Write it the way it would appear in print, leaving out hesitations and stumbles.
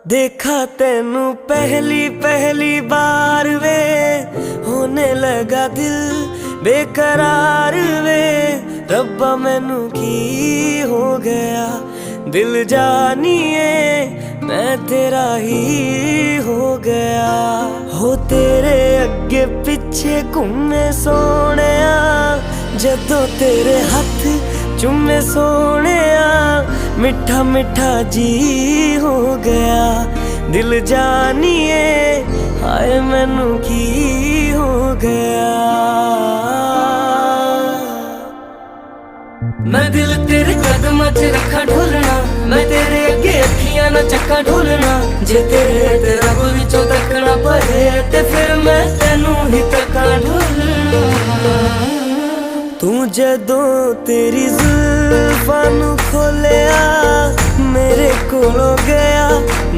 देखा तेनू पहली पहली बार वे, होने लगा दिल बेकरार वे। रब्बा मैनू की हो गया, दिल जानिए मैं तेरा ही हो गया। हो तेरे अगे पिछे घूमे सोहणिया, जदों तेरे हथ चूमे सोहणिया, मिठा मिठा जी हो गया। दिल जानिए हाय मैनू की हो गया। मैं दिल तेरे कदमां च रखा ढोलना, मैं तेरे अगे अखियां ना चक्का ढोलना। जे तेरे रब विचों तकना पए ते फिर मैं तैनू ही तक्का ढोलना। तू जदों तेरी जुल्फां नू खोलिया, मेरे कोलों गया नहीं